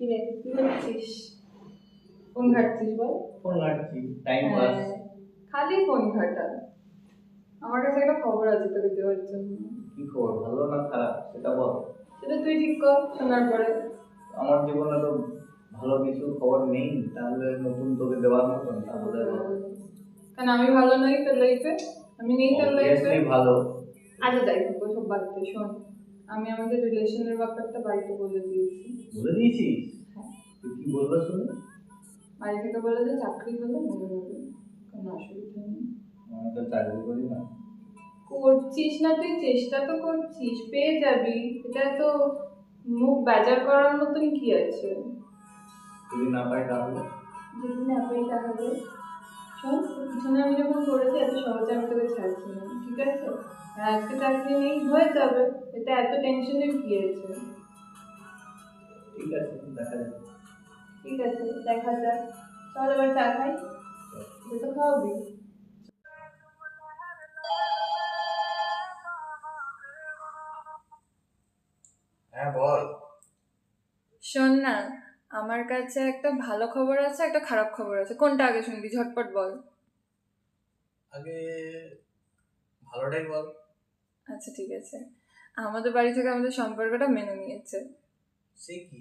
কিরে কি করছিস? ফোন ঘাটছিস বল। ফোন ঘাটছি, টাইম পাস। খালি ফোন ঘাটা। আমার কাছে একটা খবর আছে তোকে দেওয়ার জন্য। কি খবর, ভালো না খারাপ সেটা বল। সেটা তুই ঠিক কর শোনার পরে। আমার জীবনে তো ভালো কিছু খবর নেই, তাহলে নতুন তোকে দেওয়ার মতন, তাহলে বল। কারণ আমি ভালো নই তোর লাইফে, আমি নেই তোর লাইফে। অবভিয়াসলি ভালো। আচ্ছা যাই হোক ওসব বাদ দে, শোন আমি আমাদের রিলেশনের ব্যাপারটা বাড়িতে বলে দিয়েছি। বলে দিয়েছিস? হ্যাঁ, তুই কি বললো শুনে? বাড়ি থেকে বলে যে চাকরি হলে মেনে নেবে, কোনো অসুবিধা নেই। আমি তো চাকরি করি না। করছিস না তুই, চেষ্টা তো করছিস, পেয়ে যাবি। এটা তো মুখ বেজার করার মতন কি আছে? যদি না পাই তাহলে? যদি না পাই তাহলে শোন, তোর পিছনে আমি যখন করেছি এত সহজে আমি তোকে ছাড়ছি না, ঠিক আছে? আর আজকে চাকরি নেই হয়ে যাবে, এটা এত টেনশনের কি আছে? ঠিক আছে, দেখা যাবে। ঠিক আছে দেখা যাক। চল এবার চা খাই, এটা তো খাওয়াবি। হ্যাঁ বল। শোন না, আমার কাছে একটা ভালো খবর আছে, একটা খারাপ খবর আছে, কোনটা আগে শুনবি ঝটপট বল। আগে ভালোটাই বল। আচ্ছা ঠিক আছে, আমাদের বাড়ি থেকে আমাদের সম্পর্কটা মেনে নিয়েছে। সে কি?